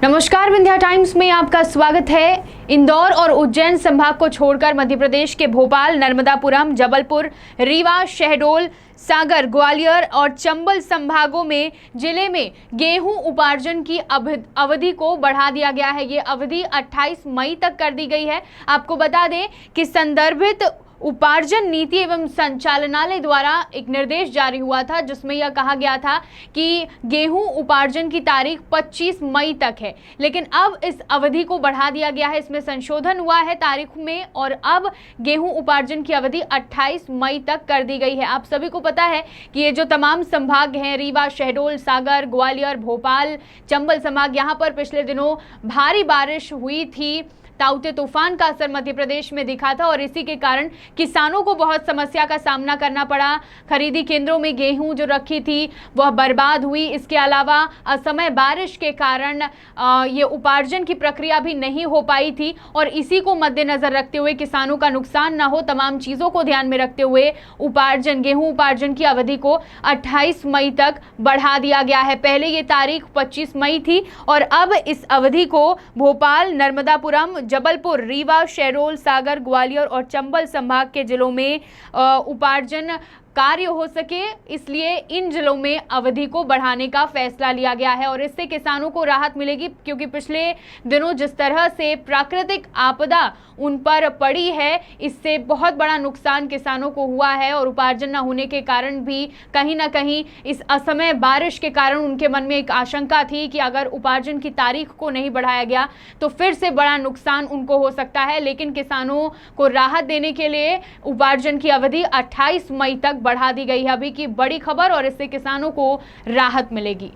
नमस्कार, विंध्या टाइम्स में आपका स्वागत है। इंदौर और उज्जैन संभाग को छोड़कर मध्य प्रदेश के भोपाल, नर्मदापुरम, जबलपुर, रीवा, शहडोल, सागर, ग्वालियर और चंबल संभागों में जिले में गेहूं उपार्जन की अवधि को बढ़ा दिया गया है। ये अवधि 28 मई तक कर दी गई है। आपको बता दें कि संदर्भित उपार्जन नीति एवं संचालनालय द्वारा एक निर्देश जारी हुआ था, जिसमें यह कहा गया था कि गेहूं उपार्जन की तारीख 25 मई तक है, लेकिन अब इस अवधि को बढ़ा दिया गया है। इसमें संशोधन हुआ है तारीख में और अब गेहूं उपार्जन की अवधि 28 मई तक कर दी गई है। आप सभी को पता है कि ये जो तमाम संभाग हैं, रीवा, शहडोल, सागर, ग्वालियर, भोपाल, चंबल संभाग, यहाँ पर पिछले दिनों भारी बारिश हुई थी। ताउते तूफान का असर मध्य प्रदेश में दिखा था और इसी के कारण किसानों को बहुत समस्या का सामना करना पड़ा। खरीदी केंद्रों में गेहूं जो रखी थी वह बर्बाद हुई। इसके अलावा असमय बारिश के कारण ये उपार्जन की प्रक्रिया भी नहीं हो पाई थी और इसी को मद्देनजर रखते हुए, किसानों का नुकसान ना हो, तमाम चीज़ों को ध्यान में रखते हुए गेहूं उपार्जन की अवधि को 28 मई तक बढ़ा दिया गया है। पहले ये तारीख 25 मई थी और अब इस अवधि को भोपाल, नर्मदापुरम, जबलपुर, रीवा, शहडोल, सागर, ग्वालियर और चंबल संभाग के जिलों में उपार्जन कार्य हो सके, इसलिए इन जिलों में अवधि को बढ़ाने का फैसला लिया गया है और इससे किसानों को राहत मिलेगी, क्योंकि पिछले दिनों जिस तरह से प्राकृतिक आपदा उन पर पड़ी है, इससे बहुत बड़ा नुकसान किसानों को हुआ है और उपार्जन न होने के कारण भी कहीं ना कहीं इस असमय बारिश के कारण उनके मन में एक आशंका थी कि अगर उपार्जन की तारीख को नहीं बढ़ाया गया तो फिर से बड़ा नुकसान उनको हो सकता है। लेकिन किसानों को राहत देने के लिए उपार्जन की अवधि 28 मई तक बढ़ा दी गई है। अभी की बड़ी खबर और इससे किसानों को राहत मिलेगी।